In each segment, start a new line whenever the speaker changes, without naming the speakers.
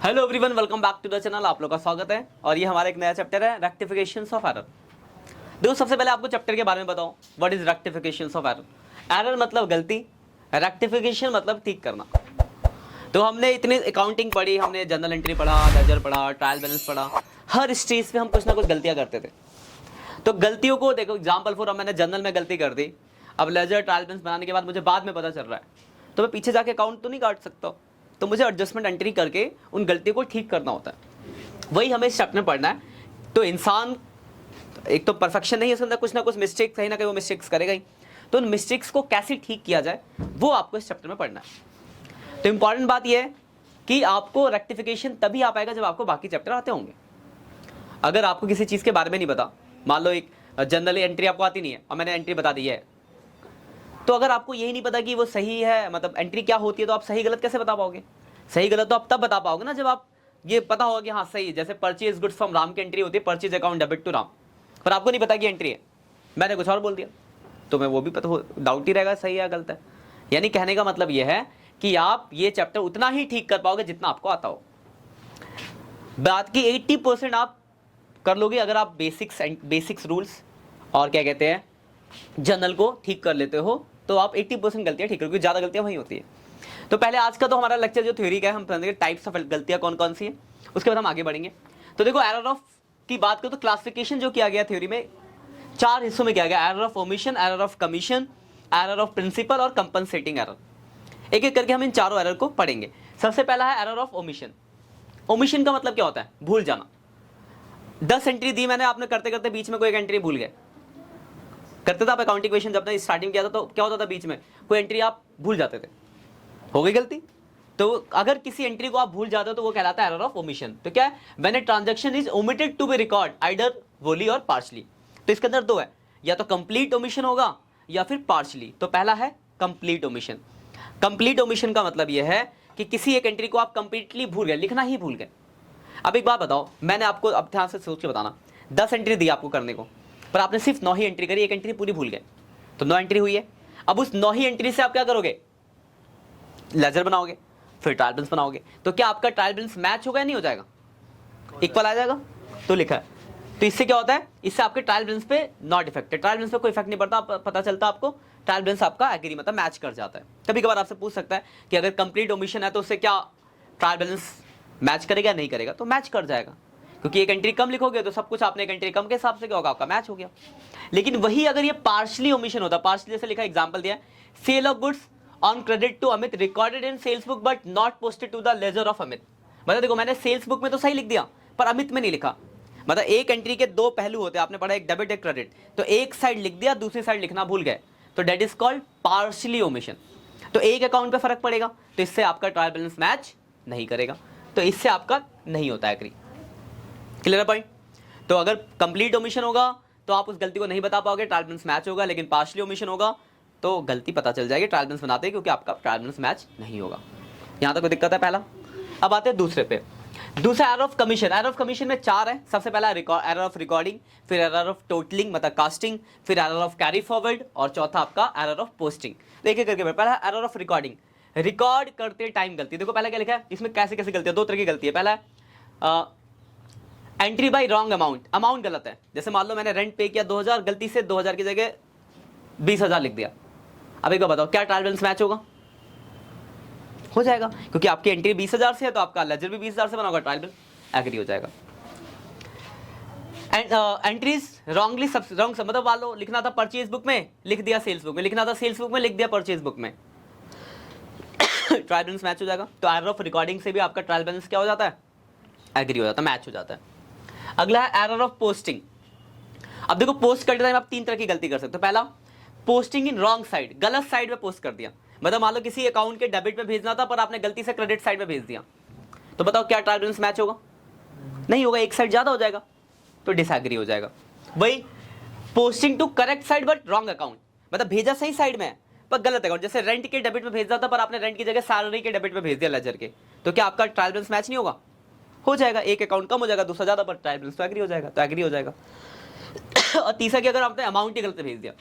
Hello everyone, welcome back to the channel. आप लोग का स्वागत है और ये हमारा एक नया चैप्टर है रेक्टिफिकेशंस ऑफ एरर। देखो, सबसे पहले आपको चैप्टर के बारे में बताओ, what is rectifications of error. Error मतलब गलती, रेक्टिफिकेशन मतलब ठीक करना। तो हमने इतनी अकाउंटिंग पढ़ी, हमने जर्नल एंट्री पढ़ा, लेजर पढ़ा, ट्रायल बैलेंस पढ़ा, हर स्टेज पे हम कुछ ना कुछ गलतियां करते थे। तो गलतियों को देखो, एग्जाम्पल फॉर, अब मैंने जर्नल में गलती कर दी, अब लेजर ट्रायल बैलेंस बनाने के बाद मुझे बाद में पता चल रहा है, तो मैं पीछे जाके अकाउंट तो नहीं काट सकता, तो मुझे एडजस्टमेंट एंट्री करके उन गलतियों को ठीक करना होता है। वही हमें इस चैप्टर में पढ़ना है। तो इंसान एक तो परफेक्शन नहीं है, उसके अंदर कुछ ना कुछ मिस्टेक्स, कहीं ना कहीं वो मिस्टेक्स करेगा ही। तो उन मिस्टेक्स को कैसे ठीक किया जाए वो आपको इस चैप्टर में पढ़ना है। तो इंपॉर्टेंट बात यह है कि आपको रेक्टिफिकेशन तभी आ पाएगा जब आपको बाकी चैप्टर आते होंगे। अगर आपको किसी चीज़ के बारे में नहीं पता, मान लो एक जनरल एंट्री आपको आती नहीं है और मैंने एंट्री बता दी है, तो अगर आपको यही नहीं पता कि वो सही है, मतलब एंट्री क्या होती है, तो आप सही गलत कैसे बता पाओगे। सही गलत तो आप तब बता पाओगे ना जब आप ये पता होगा कि हाँ सही है। जैसे परचेज गुड्स फ्रॉम राम की एंट्री होती है, purchase account debit to Ram, पर आपको नहीं पता कि एंट्री है, मैंने कुछ और बोल दिया, तो मैं वो भी पता हो, डाउट ही रहेगा सही है या गलत है। यानी कहने का मतलब ये है कि आप ये चैप्टर उतना ही ठीक कर पाओगे जितना आपको आता हो। बात की 80% आप कर लोगे अगर आप बेसिक्स रूल्स और क्या कहते हैं जनरल को ठीक कर लेते हो, तो आप 80% गलतियां ठीक करोगे, ज़्यादा गलतियां वहीं होती है। तो पहले आज का तो हमारा लेक्चर जो थ्योरी का है, हम समझेंगे टाइप्स ऑफ गलतियां कौन कौन सी है, उसके बाद हम आगे बढ़ेंगे। तो देखो, एरर ऑफ की बात करो तो क्लासिफिकेशन जो किया गया थ्योरी में 4 हिस्सों में किया गया। Error of omission, error of commission, error of principal और कंपनसेटिंग एरर। एक एक करके हम इन चारों एरर को पढ़ेंगे। सबसे पहला है एरर ऑफ ओमिशन। ओमिशन का मतलब क्या होता है? भूल जाना। 10 एंट्री दी मैंने, आपने करते करते बीच में कोई एक एंट्री भूल गए। करते थे आप अकाउंटिंग इक्वेशन जब स्टार्टिंग किया था, तो क्या होता था, बीच में कोई एंट्री आप भूल जाते थे, हो गई गलती। तो अगर किसी एंट्री को आप भूल जाते हो तो वो कहलाता है एरर ऑफ ओमिशन। तो क्या है? When a transaction is omitted to be record either wholly or partially. तो इसके अंदर दो है, या तो कंप्लीट ओमिशन होगा या फिर पार्शली। तो पहला है कंप्लीट ओमिशन। कंप्लीट ओमिशन का मतलब यह है कि किसी एक एंट्री को आप कंप्लीटली भूल गए, लिखना ही भूल गए। अब एक बात बताओ, मैंने आपको, अब ध्यान से सोच के बताना, 10 एंट्री दी आपको करने को, पर आपने सिर्फ 9 ही एंट्री करी, एक एंट्री पूरी भूल गए, तो 9 एंट्री हुई है। अब उस 9 ही एंट्री से आप क्या करोगे? लेजर बनाओगे, फिर ट्रायल बैलेंस बनाओगे। तो क्या आपका ट्रायल बैलेंस मैच होगा या नहीं हो जाएगा? इक्वल आ जाएगा, तो लिखा है। तो इससे क्या होता है? इससे आपके ट्रायल बैलेंस पे नॉट इफेक्ट है, ट्रायल बैलेंस पे कोई इफेक्ट नहीं पड़ता, पता चलता आपको ट्रायल बैलेंस आपका एग्री, मतलब मैच कर जाता है। कभी कभार आपसे पूछ सकता है कि अगर कंप्लीट ओमिशन है तो उससे क्या ट्रायल बैलेंस मैच करेगा, नहीं करेगा? तो मैच कर जाएगा, क्योंकि एक एंट्री कम लिखोगे तो सब कुछ आपने एक एंट्री कम के हिसाब से क्या होगा, आपका मैच हो गया। लेकिन वही अगर ये पार्शली ओमिशन होता, पार्शली जैसे लिखा, एग्जांपल दिया, sale of goods on credit to Amit recorded in sales book but not posted to the ledger of Amit. मतलब देखो, मैंने सेल्स बुक में तो सही लिख दिया पर अमित में नहीं लिखा। मतलब एक एंट्री के दो पहलू होते हैं, आपने पढ़ा, एक डेबिट एक क्रेडिट, तो एक साइड लिख दिया, दूसरी साइड लिखना भूल गए, तो that is called partially omission. तो एक अकाउंट पे फर्क पड़ेगा, तो इससे आपका ट्रायल बैलेंस मैच नहीं करेगा, तो इससे आपका नहीं होता एग्री। Clear point? तो अगर कंप्लीट ओमिशन होगा तो आप उस गलती को नहीं बता पाओगे, ट्रायल बैलेंस मैच होगा। लेकिन पार्शली ओमिशन होगा तो गलती पता चल जाएगी ट्रायल बैलेंस बनाते, क्योंकि आपका ट्रायल बैलेंस मैच नहीं होगा। यहां तक कोई दिक्कत है? पहला। अब आते हैं दूसरे पे। दूसरा error of commission. Error of commission में 4 है। सबसे पहला एरर ऑफ रिकॉर्डिंग, फिर एरर ऑफ टोटलिंग मतलब कास्टिंग, फिर एरर ऑफ कैरी फॉरवर्ड, और चौथा आपका एरर ऑफ पोस्टिंग। देखिए करके, पहला एरर ऑफ रिकॉर्डिंग, रिकॉर्ड करते टाइम गलती। देखो पहले क्या लिखा है इसमें, कैसे कैसे गलती है, 2 तरह की गलती है। पहला है entry by wrong amount, amount गलत है। जैसे मान लो मैंने रेंट पे किया 2000, गलती से 2000 की जगह 20,000 लिख दिया। अब एक बार बताओ, क्या ट्रायल बैलेंस मैच होगा? हो जाएगा, क्योंकि आपकी एंट्री 20,000 से है, तो आपका लेजर भी 20,000 से बना होगा, ट्रायल बैलेंस एग्री हो जाएगा। एंट्रीज रॉन्गली रॉन्ग, मतलब मान लो लिखना था परचेज बुक में, लिख दिया सेल्स बुक में, लिखना था सेल्स बुक में, लिख दिया परचेज बुक में, ट्रायल बैलेंस मैच हो जाएगा। तो एरर ऑफ रिकॉर्डिंग से भी आपका ट्रायल बैलेंस क्या हो जाता है? एग्री हो जाता है, मैच हो जाता है। अगला है एरर ऑफ पोस्टिंग। अब देखो, पोस्ट करते टाइम आप 3 तरह की गलती कर सकते हो। पहला, पोस्टिंग इन रॉन्ग साइड, गलत साइड में पोस्ट कर दिया। मतलब मान लो किसी अकाउंट के डेबिट में भेजना था पर आपने गलती से क्रेडिट साइड में भेज दिया, तो बताओ क्या ट्रायल बैलेंस मैच होगा? नहीं होगा, एक साइड ज्यादा हो जाएगा, तो डिसएग्री हो जाएगा। वही posting to correct side but wrong account, मतलब भेजा सही साइड में पर गलत अकाउंट। जैसे रेंट के डेबिट में भेजना था पर आपने रेंट की जगह सैलरी के डेबिट में भेज दिया लेजर के, तो क्या आपका ट्रायल बैलेंस मैच नहीं होगा? हो जाएगा, एक अकाउंट कम हो जाएगा, दूसरा ज्यादा, पर ट्रायल बैलेंस तो एग्री हो जाएगा, तो एग्री हो जाएगा। और तीसरा कि अगर आपने अमाउंट ही गलत भेज दिया,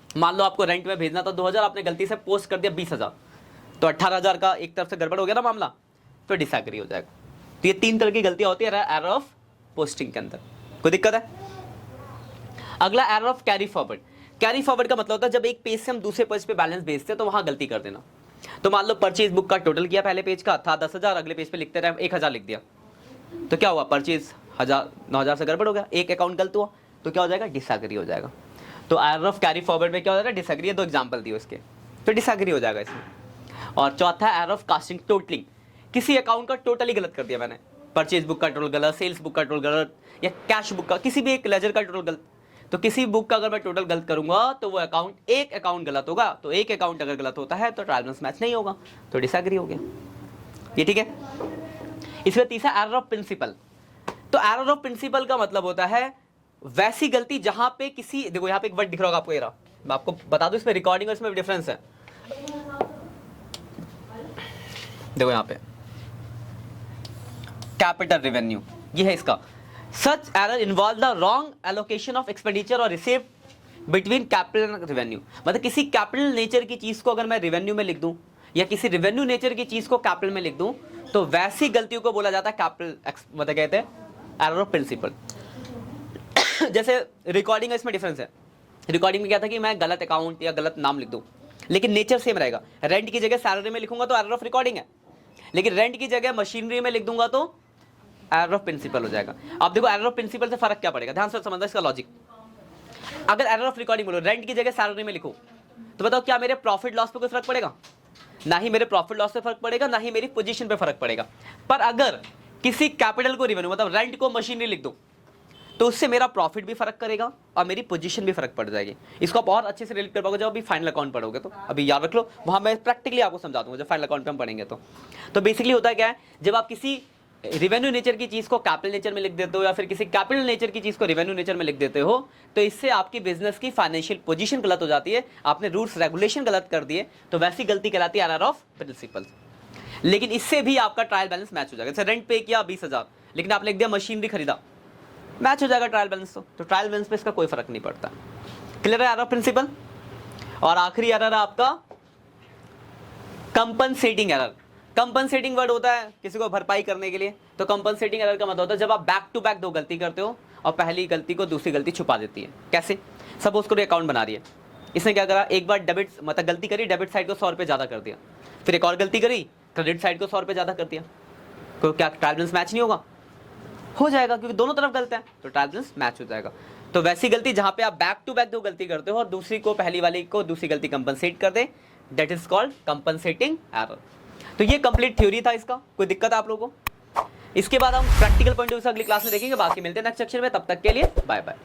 मान लो आपको रेंट में भेजना था 2000, आपने गलती से पोस्ट कर दिया 20,000, तो 18,000 का एक तरफ से गड़बड़ हो गया ना मामला, तो डिसएग्री हो जाएगा। तो ये 3 तरह की गलतियां होती है एरर ऑफ पोस्टिंग के अंदर। कोई दिक्कत है? अगला error of carry forward. Carry forward का मतलब होता है जब एक पेज से हम दूसरे पेज पे बैलेंस भेजते हैं तो वहां गलती कर देना। तो मान लो परचेज बुक का टोटल किया, पहले पेज का था 10,000, अगले पेज पे लिखते रहे 1,000 लिख दिया, तो क्या हुआ, परचेज 9,000 से गड़बड़ हो गया, एक अकाउंट गलत हुआ, तो क्या हो जाएगा, डिसएग्री हो जाएगा। तो एरर ऑफ कैरी फॉरवर्ड में क्या हो जाएगा, डिसएग्री है। 2 एग्जांपल दिए उसके, तो डिसएग्री हो जाएगा इसमें। और चौथा एरर ऑफ कास्टिंग टोटलिंग। किसी अकाउंट का टोटली गलत कर दिया मैंने, परचेज बुक का टोटल गलत, सेल्स बुक का टोटल गलत, या कैश बुक का, किसी भी एक लेजर का टोटल गलत। तो किसी बुक का अगर मैं टोटल गलत करूंगा तो वो अकाउंट, एक अकाउंट गलत होगा, तो एक अकाउंट अगर गलत होता है तो ट्रायल बैलेंस मैच नहीं होगा, तो डिसएग्री हो गया। ये ठीक है। इसमें तीसरा एरर ऑफ प्रिंसिपल। तो एरर ऑफ प्रिंसिपल का मतलब होता है वैसी गलती जहां पे किसी, देखो यहां पे एक वर्ड दिख रहा होगा आपको, ये रहा, मैं आपको बता दूं इसमें रिकॉर्डिंग और इसमें डिफरेंस है। देखो यहां पे कैपिटल रेवेन्यू, ये है इसका। Such error involve the wrong allocation of expenditure और received between capital and revenue. मतलब किसी कैपिटल नेचर की चीज को अगर मैं रेवेन्यू में लिख दूं, या किसी रेवेन्यू नेचर की चीज को कैपिटल में लिख दूं, तो वैसी गलतियों को बोला जाता है कैपिटल, मतलब कहते हैं एरर ऑफ प्रिंसिपल। जैसे रिकॉर्डिंग है, इसमें डिफरेंस है। रिकॉर्डिंग में क्या था कि मैं गलत अकाउंट या गलत नाम लिख दूं, लेकिन नेचर सेम रहेगा। रेंट की जगह सैलरी में लिखूंगा तो एरर ऑफ रिकॉर्डिंग है, लेकिन रेंट की जगह मशीनरी में लिख दूंगा तो एरर ऑफ प्रिंसिपल हो जाएगा। अब देखो एरर ऑफ प्रिंसिपल से फर्क क्या पड़ेगा, ध्यान से समझना इसका लॉजिक। अगर एरर ऑफ रिकॉर्डिंग बोलो, रेंट की जगह सैलरी में लिखो, तो बताओ क्या मेरे प्रॉफिट लॉस पे कोई फर्क पड़ेगा? ना ही मेरे प्रॉफिट लॉस पे फर्क पड़ेगा, ना ही मेरी पोजीशन पे फर्क पड़ेगा। पर अगर किसी कैपिटल को रेवेन्यू, मतलब रेंट को मशीनरी लिख दो, तो उससे मेरा प्रॉफिट भी फर्क करेगा और मेरी पोजीशन भी फर्क पड़ जाएगी। इसको आप और अच्छे से रिलेट कर पाओगे जब अभी फाइनल अकाउंट पढ़ोगे, तो अभी याद रख लो, वहां मैं प्रैक्टिकली आपको समझा दूंगा जब फाइनल अकाउंट पे हम पढ़ेंगे। तो बेसिकली होता क्या है, जब आप किसी रेवेन्यू नेचर की चीज को कैपिटल नेचर में लिख देते हो, या फिर किसी कैपिटल नेचर की चीज को रेवेन्यू नेचर में लिख देते हो, तो इससे आपकी बिजनेस की फाइनेंशियल पोजीशन गलत हो जाती है, आपने रूल्स रेगुलेशन गलत कर दिए, तो वैसी गलती कहलाती है एरर ऑफ प्रिंसिपल। लेकिन इससे भी आपका ट्रायल बैलेंस मैच हो जाएगा। जैसे रेंट पे किया 20,000, लेकिन आपने लिख दिया मशीनरी खरीदा, मैच हो जाएगा ट्रायल बैलेंस। तो ट्रायल बैलेंस पे इसका कोई फर्क नहीं पड़ता। क्लियर है एरर ऑफ प्रिंसिपल? और आखिरी एरर है आपका कंपनसेटिंग एरर। कंपनसेटिंग वर्ड होता है किसी को भरपाई करने के लिए। तो कंपनसेटिंग एरर का मतलब होता है जब आप बैक टू बैक 2 गलती करते हो और पहली गलती को दूसरी गलती छुपा देती है। कैसे? सपोज करो अकाउंट बना रही है, इसने क्या करा, एक बार डेबिट, मतलब गलती करी, डेबिट साइड को 100 रुपये ज़्यादा कर दिया, फिर एक और गलती करी, क्रेडिट साइड को 100 रुपये ज़्यादा कर दिया, तो क्या ट्रायल बैलेंस मैच नहीं होगा? हो जाएगा, क्योंकि दोनों तरफ गलत है, तो ट्रायल बैलेंस मैच हो जाएगा। तो वैसी गलती जहां पे आप बैक टू बैक 2 गलती करते हो और दूसरी को, पहली वाली को दूसरी गलती कंपनसेट कर दे, that is called compensating error. तो ये कंप्लीट थ्योरी था इसका। कोई दिक्कत है आप लोगों को? इसके बाद हम प्रैक्टिकल पॉइंट ऑफ व्यू से अगली क्लास में देखेंगे। बाकी मिलते हैं नेक्स्ट सेक्शन में, तब तक के लिए बाय बाय।